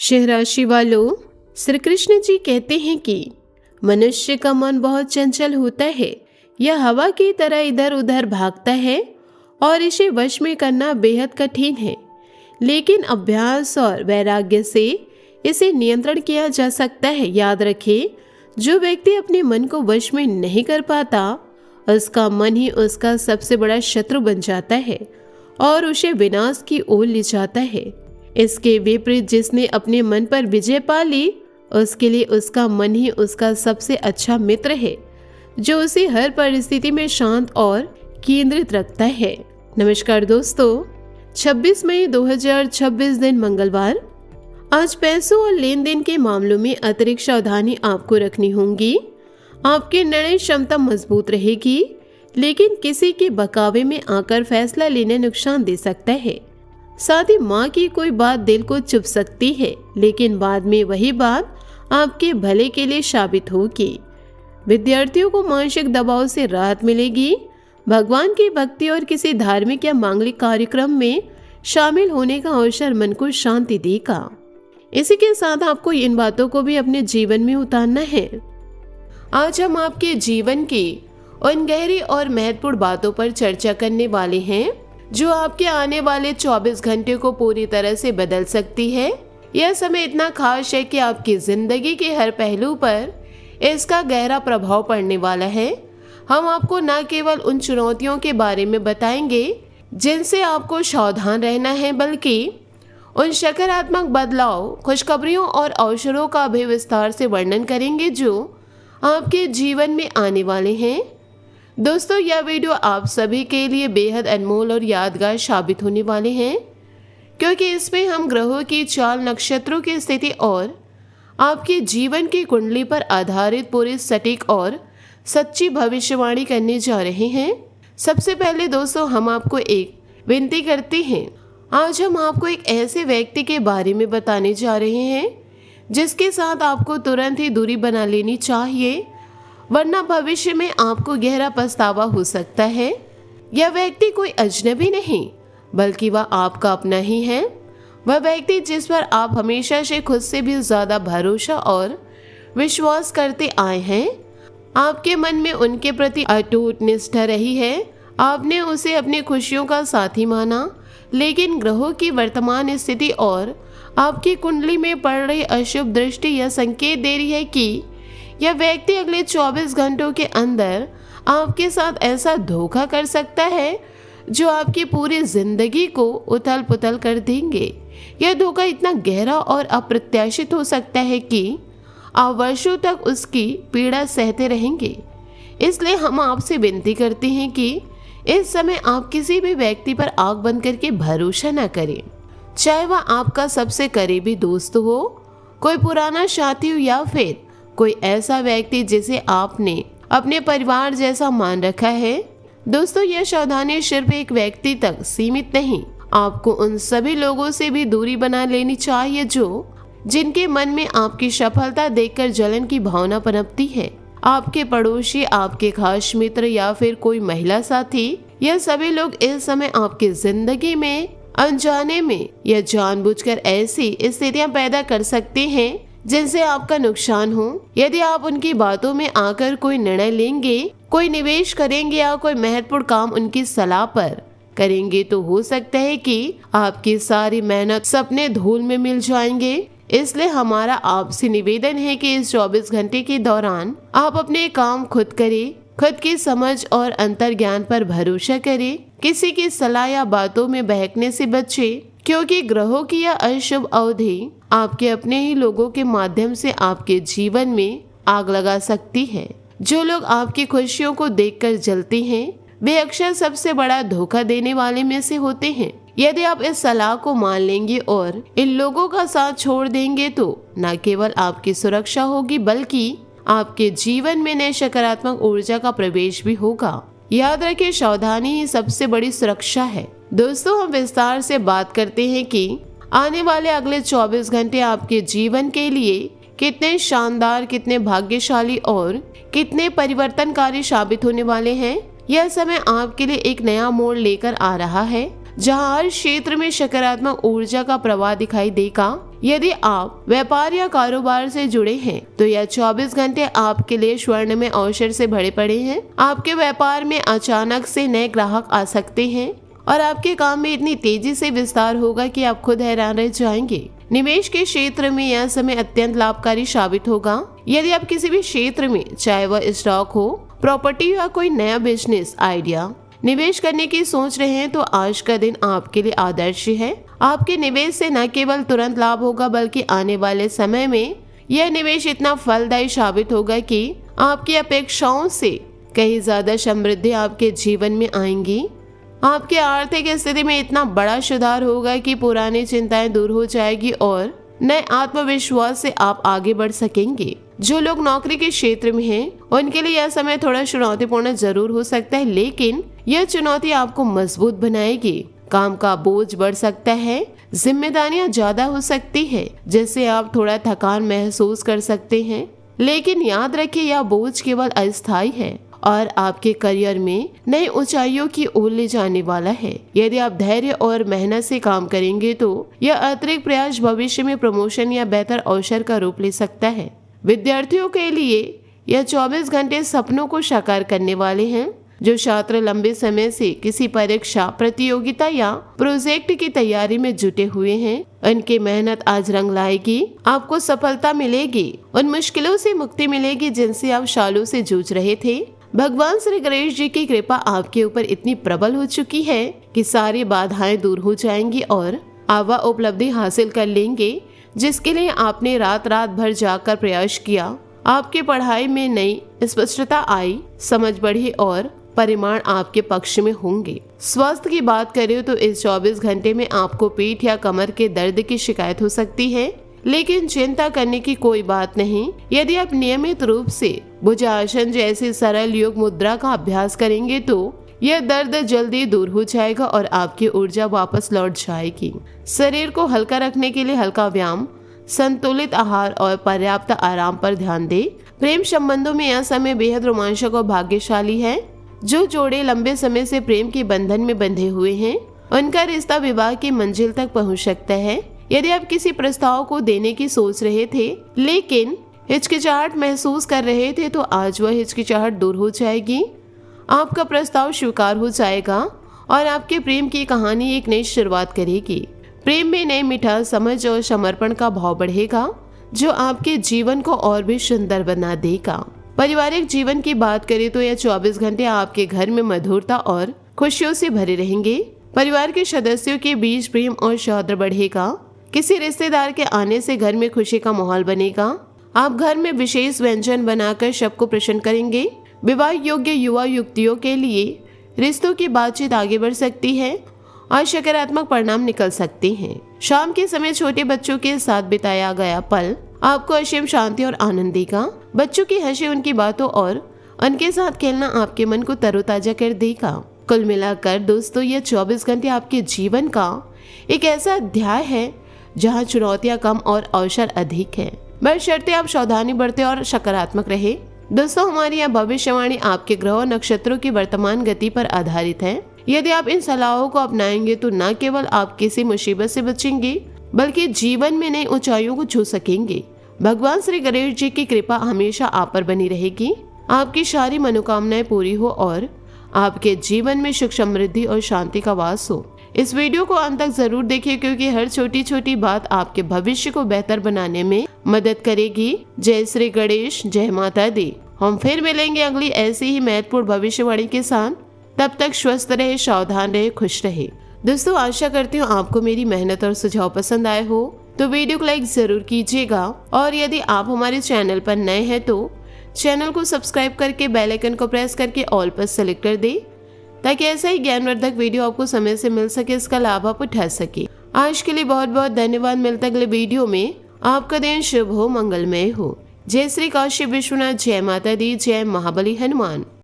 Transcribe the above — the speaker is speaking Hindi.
सिंह राशि वालों, श्री कृष्ण जी कहते हैं कि मनुष्य का मन बहुत चंचल होता है। यह हवा की तरह इधर उधर भागता है और इसे वश में करना बेहद कठिन है, लेकिन अभ्यास और वैराग्य से इसे नियंत्रण किया जा सकता है। याद रखें, जो व्यक्ति अपने मन को वश में नहीं कर पाता, उसका मन ही उसका सबसे बड़ा शत्रु बन जाता है और उसे विनाश की ओर ले जाता है। इसके विपरीत जिसने अपने मन पर विजय पा ली, उसके लिए उसका मन ही उसका सबसे अच्छा मित्र है, जो उसे हर परिस्थिति में शांत और केंद्रित रखता है। नमस्कार दोस्तों, 26 मई 2026 दिन मंगलवार। आज पैसों और लेन देन के मामलों में अतिरिक्त सावधानी आपको रखनी होगी। आपकी निर्णय क्षमता मजबूत रहेगी, लेकिन किसी के बहकावे में आकर फैसला लेने नुकसान दे सकता है। साथ ही माँ की कोई बात दिल को चुभ सकती है, लेकिन बाद में वही बात आपके भले के लिए साबित होगी। विद्यार्थियों को मानसिक दबाव से राहत मिलेगी। भगवान की भक्ति और किसी धार्मिक या मांगलिक कार्यक्रम में शामिल होने का अवसर मन को शांति देगा। इसी के साथ आपको इन बातों को भी अपने जीवन में उतारना है। आज हम आपके जीवन की उन गहरी और महत्वपूर्ण बातों पर चर्चा करने वाले हैं जो आपके आने वाले 24 घंटे को पूरी तरह से बदल सकती है। यह समय इतना खास है कि आपकी जिंदगी के हर पहलू पर इसका गहरा प्रभाव पड़ने वाला है। हम आपको न केवल उन चुनौतियों के बारे में बताएंगे जिनसे आपको सावधान रहना है, बल्कि उन सकारात्मक बदलाव, खुशखबरियों और अवसरों का भी विस्तार से वर्णन करेंगे जो आपके जीवन में आने वाले हैं। दोस्तों, यह वीडियो आप सभी के लिए बेहद अनमोल और यादगार साबित होने वाले हैं, क्योंकि इसमें हम ग्रहों की चाल, नक्षत्रों की स्थिति और आपके जीवन की कुंडली पर आधारित पूरी सटीक और सच्ची भविष्यवाणी करने जा रहे हैं। सबसे पहले दोस्तों, हम आपको एक विनती करते हैं। आज हम आपको एक ऐसे व्यक्ति के बारे में बताने जा रहे हैं जिसके साथ आपको तुरंत ही दूरी बना लेनी चाहिए, वरना भविष्य में आपको गहरा पछतावा हो सकता है। यह व्यक्ति कोई अजनबी नहीं, बल्कि वह आपका अपना ही है। वह व्यक्ति जिस पर आप हमेशा से खुद से भी ज्यादा भरोसा और विश्वास करते आए हैं। आपके मन में उनके प्रति अटूट निष्ठा रही है। आपने उसे अपनी खुशियों का साथी माना, लेकिन ग्रहों की वर्तमान स्थिति और आपकी कुंडली में पड़ रही अशुभ दृष्टि यह संकेत दे रही है कि यह व्यक्ति अगले 24 घंटों के अंदर आपके साथ ऐसा धोखा कर सकता है जो आपकी पूरी जिंदगी को उथल पुथल कर देंगे। यह धोखा इतना गहरा और अप्रत्याशित हो सकता है कि आप वर्षों तक उसकी पीड़ा सहते रहेंगे। इसलिए हम आपसे विनती करते हैं कि इस समय आप किसी भी व्यक्ति पर आंख बंद करके भरोसा न करें, चाहे वह आपका सबसे करीबी दोस्त हो, कोई पुराना साथी हो या फिर कोई ऐसा व्यक्ति जिसे आपने अपने परिवार जैसा मान रखा है। दोस्तों, यह सावधानी सिर्फ एक व्यक्ति तक सीमित नहीं, आपको उन सभी लोगों से भी दूरी बना लेनी चाहिए जिनके मन में आपकी सफलता देखकर जलन की भावना पनपती है। आपके पड़ोसी, आपके खास मित्र या फिर कोई महिला साथी, यह सभी लोग इस समय आपकी जिंदगी में अनजाने में या जानबूझकर ऐसी स्थितियां पैदा कर सकते हैं जिनसे आपका नुकसान हो। यदि आप उनकी बातों में आकर कोई निर्णय लेंगे, कोई निवेश करेंगे या कोई महत्वपूर्ण काम उनकी सलाह पर करेंगे, तो हो सकता है कि आपकी सारी मेहनत सपने धूल में मिल जाएंगे। इसलिए हमारा आपसे निवेदन है कि इस 24 घंटे के दौरान आप अपने काम खुद करें, खुद की समझ और अंतर ज्ञान पर भरोसा करें। किसी की सलाह या बातों में बहकने से बचें, क्योंकि ग्रहों की यह अशुभ अवधि आपके अपने ही लोगों के माध्यम से आपके जीवन में आग लगा सकती है। जो लोग आपकी खुशियों को देखकर जलते हैं, वे अक्सर सबसे बड़ा धोखा देने वाले में से होते हैं। यदि आप इस सलाह को मान लेंगे और इन लोगों का साथ छोड़ देंगे, तो न केवल आपकी सुरक्षा होगी, बल्कि आपके जीवन में नए सकारात्मक ऊर्जा का प्रवेश भी होगा। याद रखें, सावधानी ही सबसे बड़ी सुरक्षा है। दोस्तों, हम विस्तार से बात करते हैं कि आने वाले अगले 24 घंटे आपके जीवन के लिए कितने शानदार, कितने भाग्यशाली और कितने परिवर्तनकारी साबित होने वाले हैं। यह समय आपके लिए एक नया मोड़ लेकर आ रहा है, जहां हर क्षेत्र में सकारात्मक ऊर्जा का प्रवाह दिखाई देगा। यदि आप व्यापार या कारोबार से जुड़े हैं तो यह 24 घंटे आपके लिए स्वर्ण में अवसर से भरे पड़े हैं। आपके व्यापार में अचानक से नए ग्राहक आ सकते हैं और आपके काम में इतनी तेजी से विस्तार होगा कि आप खुद हैरान रह जाएंगे। निवेश के क्षेत्र में यह समय अत्यंत लाभकारी साबित होगा। यदि आप किसी भी क्षेत्र में, चाहे वह स्टॉक हो, प्रॉपर्टी या कोई नया बिजनेस आइडिया निवेश करने की सोच रहे हैं तो आज का दिन आपके लिए आदर्श है। आपके निवेश से न केवल तुरंत लाभ होगा बल्कि आने वाले समय में यह निवेश इतना फलदायी साबित होगा कि आपकी अपेक्षाओं से कहीं ज्यादा समृद्धि आपके जीवन में आएंगी। आपकी आर्थिक स्थिति में इतना बड़ा सुधार होगा कि पुरानी चिंताएं दूर हो जाएगी और नए आत्मविश्वास से आप आगे बढ़ सकेंगे। जो लोग नौकरी के क्षेत्र में हैं, उनके लिए यह समय थोड़ा चुनौतीपूर्ण जरूर हो सकता है, लेकिन यह चुनौती आपको मजबूत बनाएगी। काम का बोझ बढ़ सकता है, जिम्मेदारियां ज्यादा हो सकती है, जिससे आप थोड़ा थकान महसूस कर सकते हैं, लेकिन याद रखिए यह बोझ केवल अस्थायी है और आपके करियर में नई ऊंचाइयों की ओर ले जाने वाला है। यदि आप धैर्य और मेहनत से काम करेंगे तो यह अतिरिक्त प्रयास भविष्य में प्रमोशन या बेहतर अवसर का रूप ले सकता है। विद्यार्थियों के लिए यह 24 घंटे सपनों को साकार करने वाले हैं। जो छात्र लंबे समय से किसी परीक्षा, प्रतियोगिता या प्रोजेक्ट की तैयारी में जुटे हुए हैं, उनकी मेहनत आज रंग लाएगी। आपको सफलता मिलेगी, उन मुश्किलों से मुक्ति मिलेगी जिनसे आप सालों से जूझ रहे थे। भगवान श्री गणेश जी की कृपा आपके ऊपर इतनी प्रबल हो चुकी है कि सारी बाधाएं दूर हो जाएंगी और आप वह उपलब्धि हासिल कर लेंगे जिसके लिए आपने रात रात भर जाकर प्रयास किया। आपकी पढ़ाई में नई स्पष्टता आई, समझ बढ़ी और परिमाण आपके पक्ष में होंगे। स्वास्थ्य की बात करें तो इस 24 घंटे में आपको पीठ या कमर के दर्द की शिकायत हो सकती है, लेकिन चिंता करने की कोई बात नहीं। यदि आप नियमित रूप से भुजासन जैसी सरल योग मुद्रा का अभ्यास करेंगे तो यह दर्द जल्दी दूर हो जाएगा और आपकी ऊर्जा वापस लौट जाएगी। शरीर को हल्का रखने के लिए हल्का व्यायाम, संतुलित आहार और पर्याप्त आराम पर ध्यान दें। प्रेम संबंधों में यह समय बेहद रोमांचक और भाग्यशाली है। जो जोड़े लंबे समय से प्रेम के बंधन में बंधे हुए हैं, उनका रिश्ता विवाह की मंजिल तक पहुंच सकता है। यदि आप किसी प्रस्ताव को देने की सोच रहे थे लेकिन हिचकिचाहट महसूस कर रहे थे तो आज वह हिचकिचाहट दूर हो जाएगी। आपका प्रस्ताव स्वीकार हो जाएगा और आपके प्रेम की कहानी एक नई शुरुआत करेगी। प्रेम में नई मिठास, समझ और समर्पण का भाव बढ़ेगा जो आपके जीवन को और भी सुंदर बना देगा। पारिवारिक जीवन की बात करें तो यह 24 घंटे आपके घर में मधुरता और खुशियों से भरे रहेंगे। परिवार के सदस्यों के बीच प्रेम और सौहार्द बढ़ेगा। किसी रिश्तेदार के आने से घर में खुशी का माहौल बनेगा। आप घर में विशेष व्यंजन बनाकर सबको प्रसन्न करेंगे। विवाह योग्य युवा युवतियों के लिए रिश्तों की बातचीत आगे बढ़ सकती है और सकारात्मक परिणाम निकल सकते हैं। शाम के समय छोटे बच्चों के साथ बिताया गया पल आपको असीम शांति और आनंद देगा। बच्चों की हंसी, उनकी बातों और उनके साथ खेलना आपके मन को तरोताजा कर देगा। कुल मिलाकर दोस्तों, यह 24 घंटे आपके जीवन का एक ऐसा अध्याय है जहां चुनौतियां कम और अवसर अधिक है। बशर्ते आप सावधानी बरते और सकारात्मक रहे। दोस्तों, हमारी यह भविष्यवाणी आपके ग्रह और नक्षत्रों की वर्तमान गति पर आधारित है। यदि आप इन सलाहों को अपनाएंगे तो न केवल आप किसी मुसीबत से बचेंगे बल्कि जीवन में नई ऊंचाइयों को छू सकेंगे। भगवान श्री गणेश जी की कृपा हमेशा आप पर बनी रहेगी। आपकी सारी मनोकामनाएं पूरी हो और आपके जीवन में सुख, समृद्धि और शांति का वास हो। इस वीडियो को अंत तक जरूर देखिए क्योंकि हर छोटी छोटी बात आपके भविष्य को बेहतर बनाने में मदद करेगी। जय श्री गणेश, जय माता दी। हम फिर मिलेंगे अगली ऐसी ही महत्वपूर्ण भविष्यवाणी के साथ। तब तक स्वस्थ रहे, सावधान रहे, खुश रहे। दोस्तों, आशा करती हूँ आपको मेरी मेहनत और सुझाव पसंद आए हो तो वीडियो को लाइक जरूर कीजिएगा और यदि आप हमारे चैनल पर नए हैं तो चैनल को सब्सक्राइब करके बेल आइकन को प्रेस करके ऑल पर सेलेक्ट कर दे ताकि ऐसा ही ज्ञानवर्धक वीडियो आपको समय से मिल सके, इसका लाभ आप उठा सके। आज के लिए बहुत बहुत धन्यवाद। मिलता अगले वीडियो में। आपका दिन शुभ हो, मंगलमय हो। जय श्री काशी विश्वनाथ, जय माता दी, जय महाबली हनुमान।